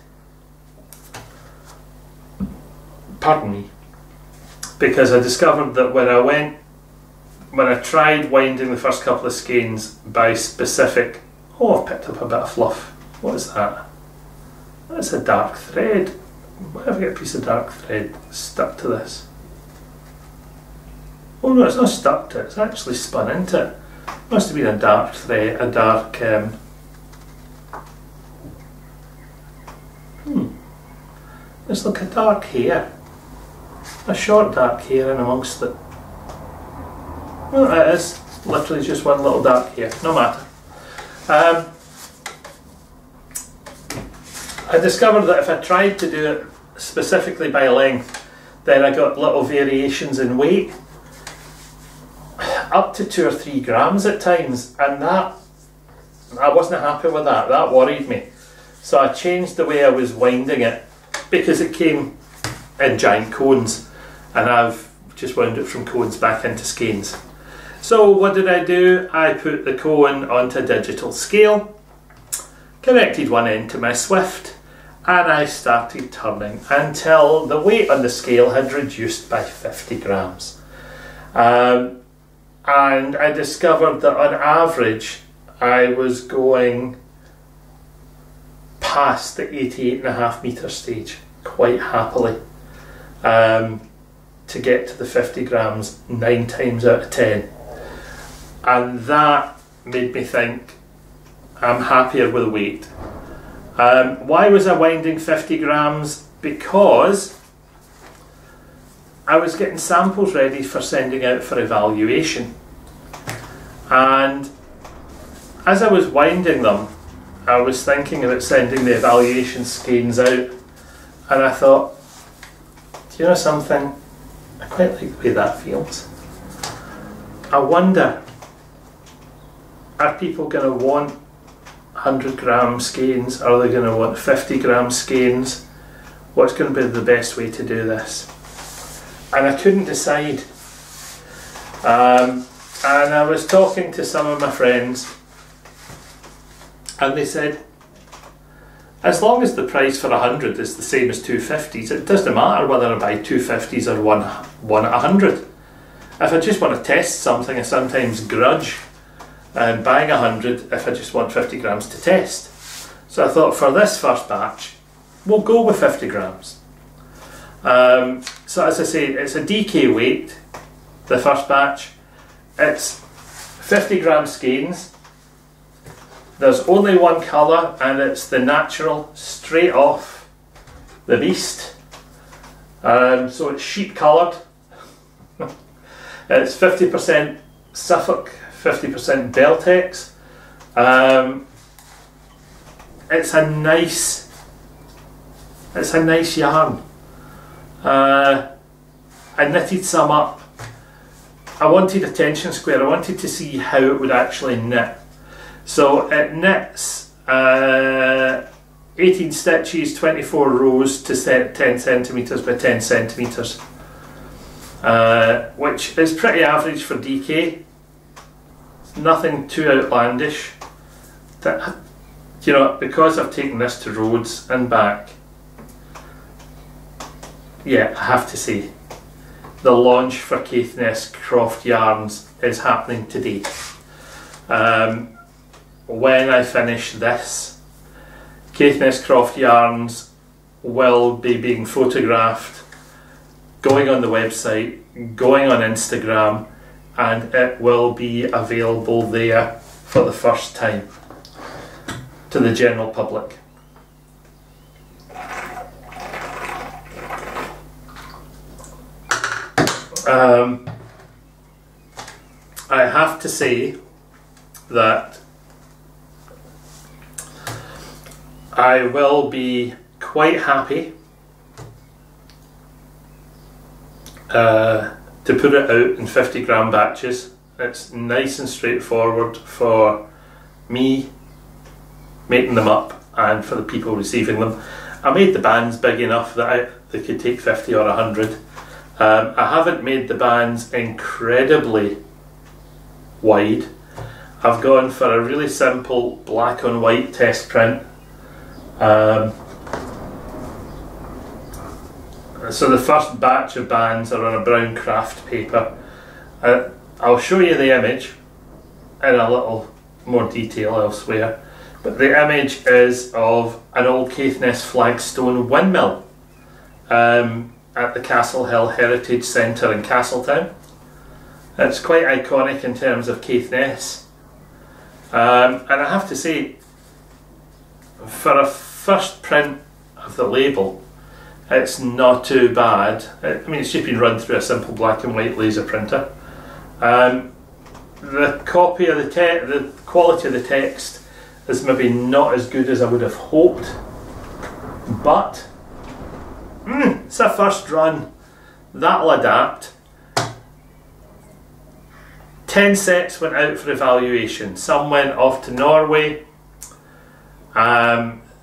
Pardon me. Because I discovered that when I tried winding the first couple of skeins by specific, oh, I've picked up a bit of fluff. What is that? That's a dark thread. Why have I got a piece of dark thread stuck to this? Oh no, it's not stuck to it, it's actually spun into it. Must have been a dark thread, a dark... It's like a dark hair. A short dark hair in amongst it. No, it is literally just one little dark hair, no matter. I discovered that if I tried to do it specifically by length, then I got little variations in weight, up to 2 or 3 grams at times, and that, I wasn't happy with that, that worried me. So I changed the way I was winding it, because it came in giant cones, and I've just wound it from cones back into skeins. So what did I do? I put the cone onto a digital scale, connected one end to my Swift, and I started turning until the weight on the scale had reduced by 50 grams. And I discovered that on average I was going past the 88.5 metre stage quite happily to get to the 50 grams 9 times out of 10. And that made me think I'm happier with the weight. Why was I winding 50 grams? Because I was getting samples ready for sending out for evaluation, and as I was winding them I was thinking about sending the evaluation skeins out, and I thought, do you know something, I quite like the way that feels. I wonder, are people going to want 100 gram skeins? Are they going to want 50 gram skeins? What's going to be the best way to do this? And I couldn't decide. And I was talking to some of my friends, and they said, as long as the price for 100 is the same as 250s, it doesn't matter whether I buy 250s or one at 100. If I just want to test something, I sometimes grudge buying 100 if I just want 50 grams to test. So I thought, for this first batch, we'll go with 50 grams. So as I say, it's a DK weight, the first batch. It's 50 gram skeins. There's only one colour, and it's the natural, straight off the beast. So it's sheep coloured. It's 50% Suffolk, 50% Beltex. It's a nice yarn. I knitted some up. I wanted a tension square. I wanted to see how it would actually knit. So it knits 18 stitches, 24 rows to 10 centimetres by 10 centimetres, which is pretty average for DK. Nothing too outlandish. You know, because I've taken this to Rhodes and back, yeah, I have to say, the launch for Caithness Croft Yarns is happening today. When I finish this, Caithness Croft Yarns will be being photographed, going on the website, going on Instagram, and it will be available there for the first time to the general public. I have to say that I will be quite happy to put it out in 50 gram batches. It's nice and straightforward for me making them up and for the people receiving them. I made the bands big enough that they could take 50 or 100. I haven't made the bands incredibly wide. I've gone for a really simple black on white test print. So the first batch of bands are on a brown craft paper. I'll show you the image in a little more detail elsewhere, but the image is of an old Caithness flagstone windmill at the Castle Hill Heritage Centre in Castletown. It's quite iconic in terms of Caithness, and I have to say, for a first print of the label, it's not too bad. I mean, it's just been run through a simple black and white laser printer. The copy of the quality of the text is maybe not as good as I would have hoped, but it's a first run. That'll adapt. 10 sets went out for evaluation. Some went off to Norway.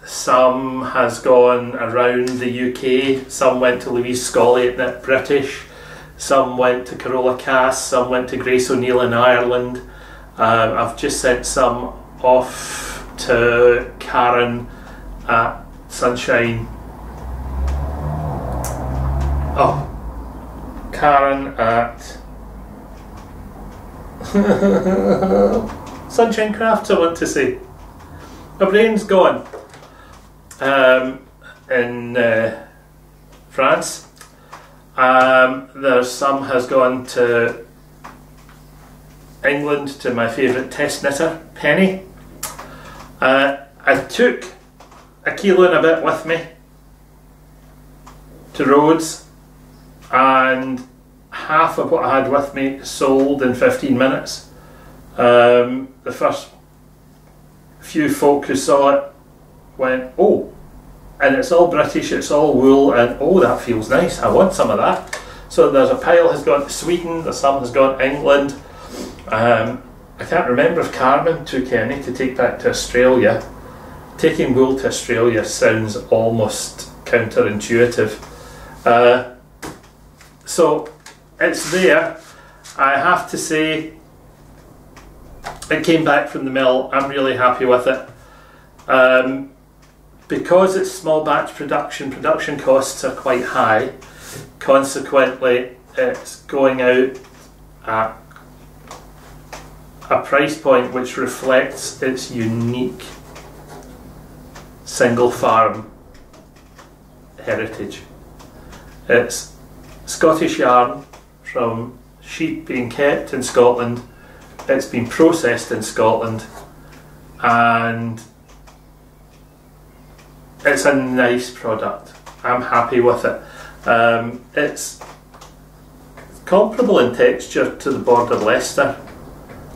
Some has gone around the UK. Some went to Louise Scully at Knit British. Some went to Carola Cass. Some went to Grace O'Neill in Ireland. I've just sent some off to Karen at Sunshine. Oh, Karen at Sunshine Crafts, I want to say. My brain's gone. In France. There's some has gone to England to my favourite test knitter, Penny. I took a kilo and a bit with me to Rhodes, and half of what I had with me sold in 15 minutes. The first few folk who saw it went, oh, and it's all British, it's all wool, and oh, that feels nice, I want some of that. So there's a pile has gone to Sweden, there's some has gone to England. I can't remember if Carmen took any to take back to Australia. Taking wool to Australia sounds almost counterintuitive. So it's there. I have to say, it came back from the mill. I'm really happy with it. Because it's small batch production costs are quite high. Consequently, it's going out at a price point which reflects its unique single farm heritage. It's Scottish yarn from sheep being kept in Scotland. It's been processed in Scotland, and it's a nice product. I'm happy with it. It's comparable in texture to the Border Leicester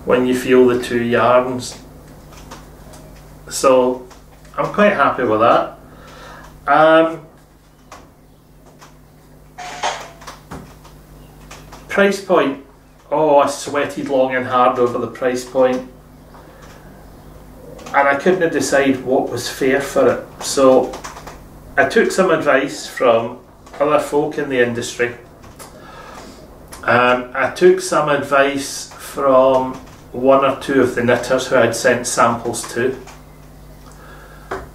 when you feel the two yarns. So I'm quite happy with that. Price point. Oh, I sweated long and hard over the price point, and I couldn't decide what was fair for it. So I took some advice from other folk in the industry. I took some advice from one or two of the knitters who I'd sent samples to.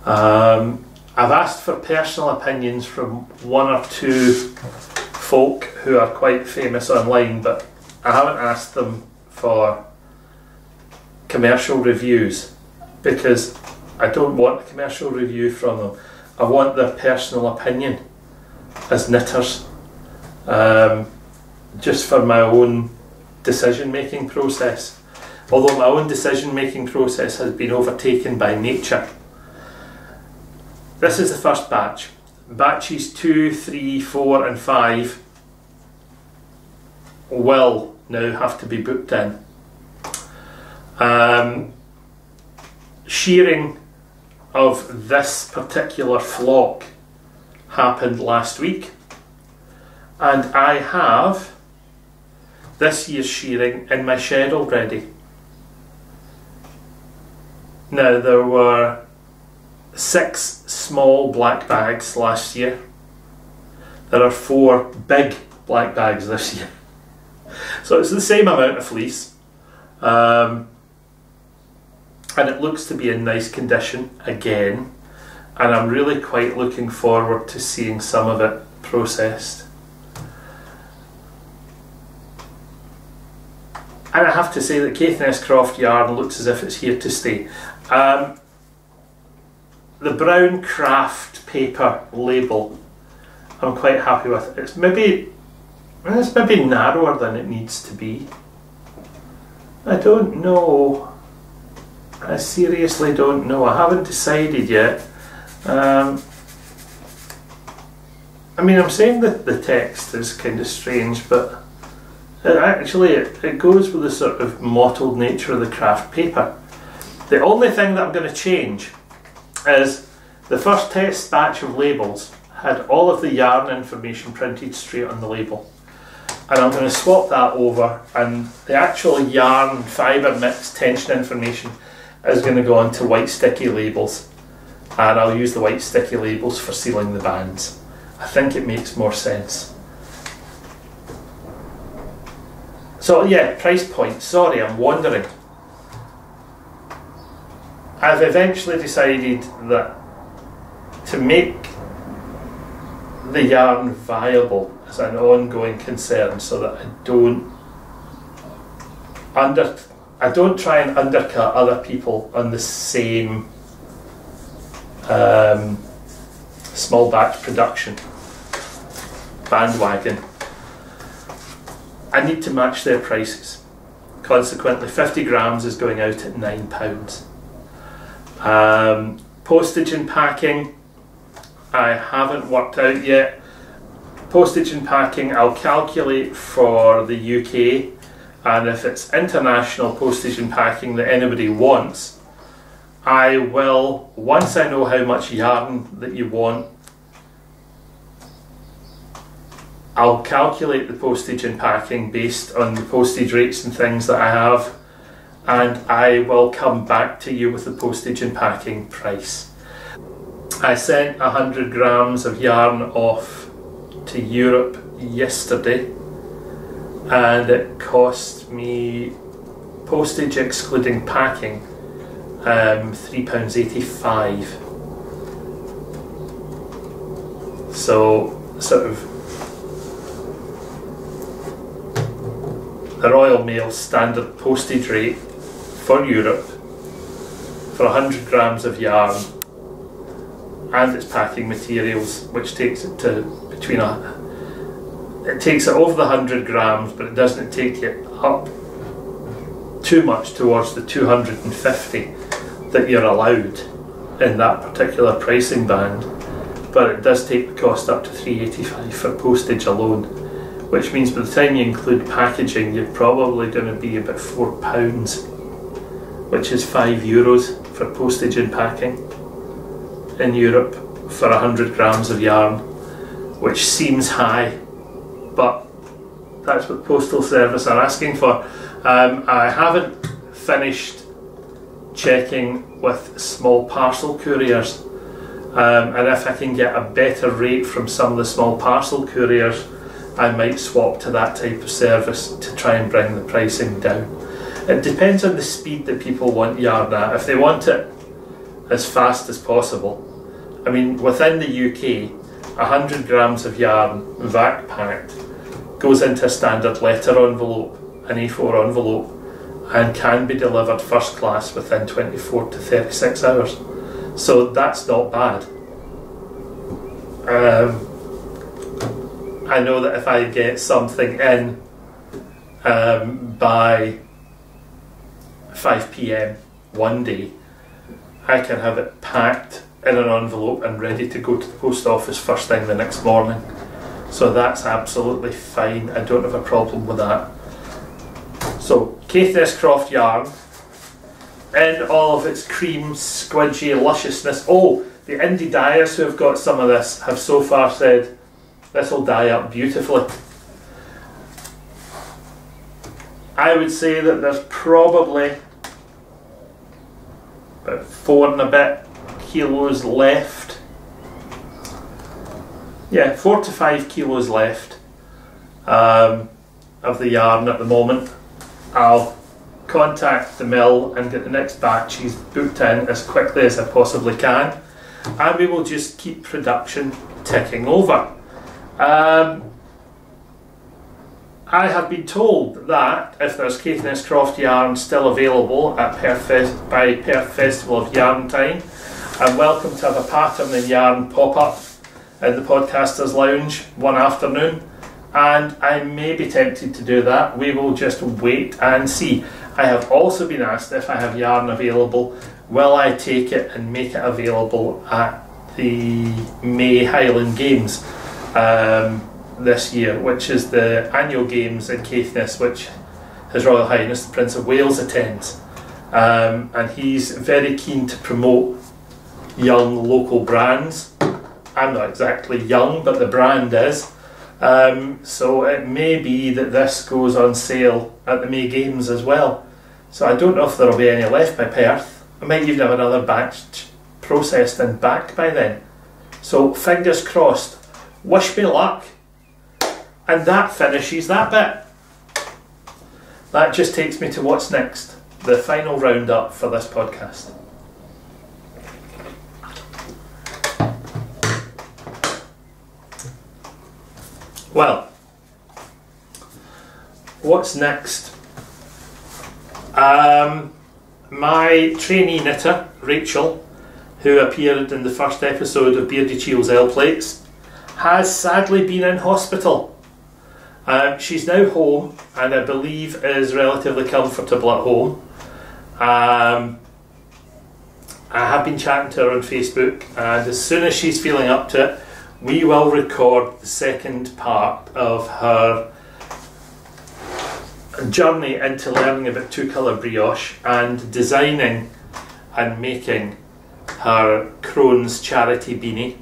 I've asked for personal opinions from one or two folk who are quite famous online, but I haven't asked them for commercial reviews because I don't want a commercial review from them. I want their personal opinion as knitters, just for my own decision-making process. Although my own decision-making process has been overtaken by nature. This is the first batch. Batches 2, 3, 4 and 5 will now have to be booked in. Shearing of this particular flock happened last week, and I have this year's shearing in my shed already. Now, there were 6 small black bags last year. There are 4 big black bags this year. So it's the same amount of fleece, and it looks to be in nice condition again, and I'm really quite looking forward to seeing some of it processed. And I have to say that Caithness Croft Yarn looks as if it's here to stay. The brown craft paper label I'm quite happy with. It's maybe narrower than it needs to be. I don't know. I seriously don't know. I haven't decided yet. I mean, I'm saying that the text is kind of strange, but it goes with the sort of mottled nature of the craft paper. The only thing that I'm going to change is the first test batch of labels had all of the yarn information printed straight on the label. And I'm going to swap that over, and the actual yarn fibre mix tension information is going to go onto white sticky labels, and I'll use the white sticky labels for sealing the bands. I think it makes more sense. So yeah, price point. Sorry, I'm wandering. I've eventually decided that to make the yarn viable as an ongoing concern, so that I don't try and undercut other people on the same small batch production bandwagon. I need to match their prices. Consequently, 50 grams is going out at £9. Postage and packing, I haven't worked out yet. Postage and packing, I'll calculate for the UK, and if it's international postage and packing that anybody wants, I will, once I know how much yarn that you want, I'll calculate the postage and packing based on the postage rates and things that I have, and I will come back to you with the postage and packing price. I sent 100 grams of yarn off to Europe yesterday, and it cost me, postage excluding packing, £3.85. So sort of the Royal Mail standard postage rate for Europe for 100 grams of yarn and its packing materials, which takes it to it takes it over the 100 grams, but it doesn't take it up too much towards the 250 that you're allowed in that particular pricing band, but it does take the cost up to £3.85 for postage alone, which means by the time you include packaging, you're probably going to be about £4, which is €5 for postage and packing in Europe for 100 grams of yarn, which seems high, but that's what Postal Service are asking for. I haven't finished checking with small parcel couriers, and if I can get a better rate from some of the small parcel couriers, I might swap to that type of service to try and bring the pricing down. It depends on the speed that people want yarn at. If they want it as fast as possible, I mean, within the UK, 100 grams of yarn vac packed goes into a standard letter envelope, an A4 envelope, and can be delivered first class within 24 to 36 hours. So that's not bad. I know that if I get something in by 5 PM one day, I can have it packed in an envelope and ready to go to the post office first thing the next morning. So that's absolutely fine. I don't have a problem with that. So Caithness Croft Yarn in all of its cream, squidgy lusciousness. Oh, the indie dyers who have got some of this have so far said this will dye up beautifully. I would say that there's probably about 4 and a bit kilos left. Yeah, 4 to 5 kilos left of the yarn at the moment. I'll contact the mill and get the next batches booked in as quickly as I possibly can, and we will just keep production ticking over. I have been told that if there's Caithness Croft Yarn still available at Perth Festival of Yarn time, I'm welcome to have a pattern in yarn pop up in the Podcasters Lounge one afternoon, and I may be tempted to do that. We will just wait and see. I have also been asked if I have yarn available, will I take it and make it available at the May Highland Games this year, which is the annual games in Caithness, which His Royal Highness the Prince of Wales attends, and he's very keen to promote young local brands. I'm not exactly young, but the brand is, so it may be that this goes on sale at the May Games as well. So I don't know if there will be any left by Perth. I might even have another batch processed and back by then. So fingers crossed. Wish me luck. And that finishes that bit. That just takes me to what's next, the final roundup for this podcast. Well, what's next? My trainee knitter, Rachel, who appeared in the first episode of Beardychiel's L Plates, has sadly been in hospital. She's now home, and I believe is relatively comfortable at home. I have been chatting to her on Facebook, and as soon as she's feeling up to it, we will record the second part of her journey into learning about two-colour brioche and designing and making her Crohn's charity beanie,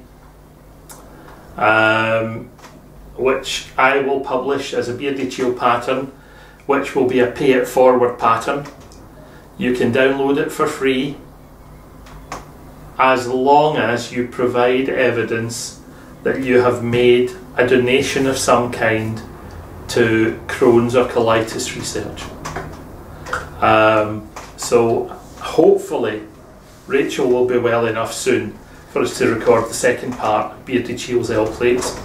which I will publish as a Beardychiel pattern, which will be a pay it forward pattern. You can download it for free as long as you provide evidence that you have made a donation of some kind to Crohn's or colitis research. So hopefully Rachel will be well enough soon for us to record the second part of Beardychiel's L Plates,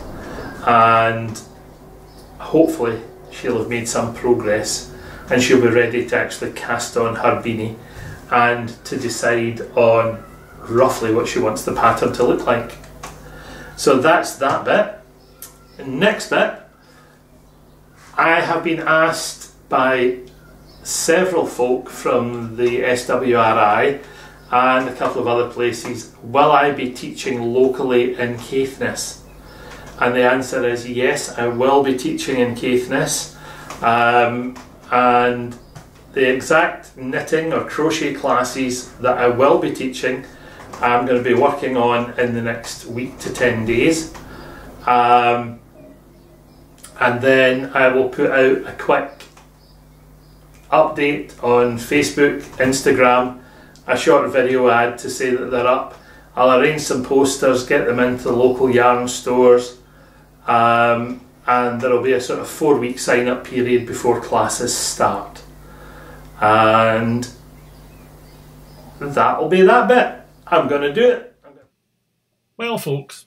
and hopefully she'll have made some progress and she'll be ready to actually cast on her beanie and to decide on roughly what she wants the pattern to look like. So that's that bit. Next bit, I have been asked by several folk from the SWRI and a couple of other places, will I be teaching locally in Caithness? And the answer is yes, I will be teaching in Caithness, and the exact knitting or crochet classes that I will be teaching I'm going to be working on in the next week to 10 days. And then I will put out a quick update on Facebook, Instagram, a short video ad to say that they're up. I'll arrange some posters, get them into the local yarn stores, and there will be a sort of 4-week sign-up period before classes start. And that'll be that bit. I'm going to do it. Well, folks,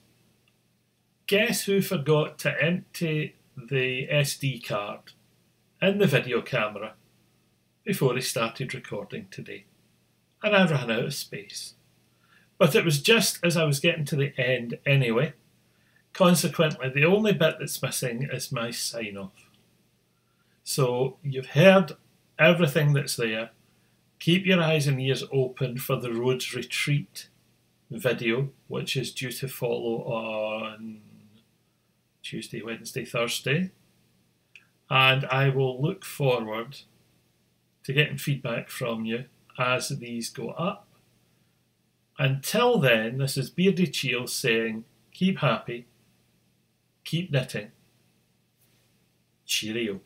guess who forgot to empty the SD card in the video camera before he started recording today? And I ran out of space. But it was just as I was getting to the end anyway. Consequently, the only bit that's missing is my sign-off. So you've heard everything that's there. Keep your eyes and ears open for the Rhodes Retreat video, which is due to follow on Tuesday, Wednesday, Thursday. And I will look forward to getting feedback from you as these go up. Until then, this is Beardychiel saying, keep happy, keep knitting. Cheerio.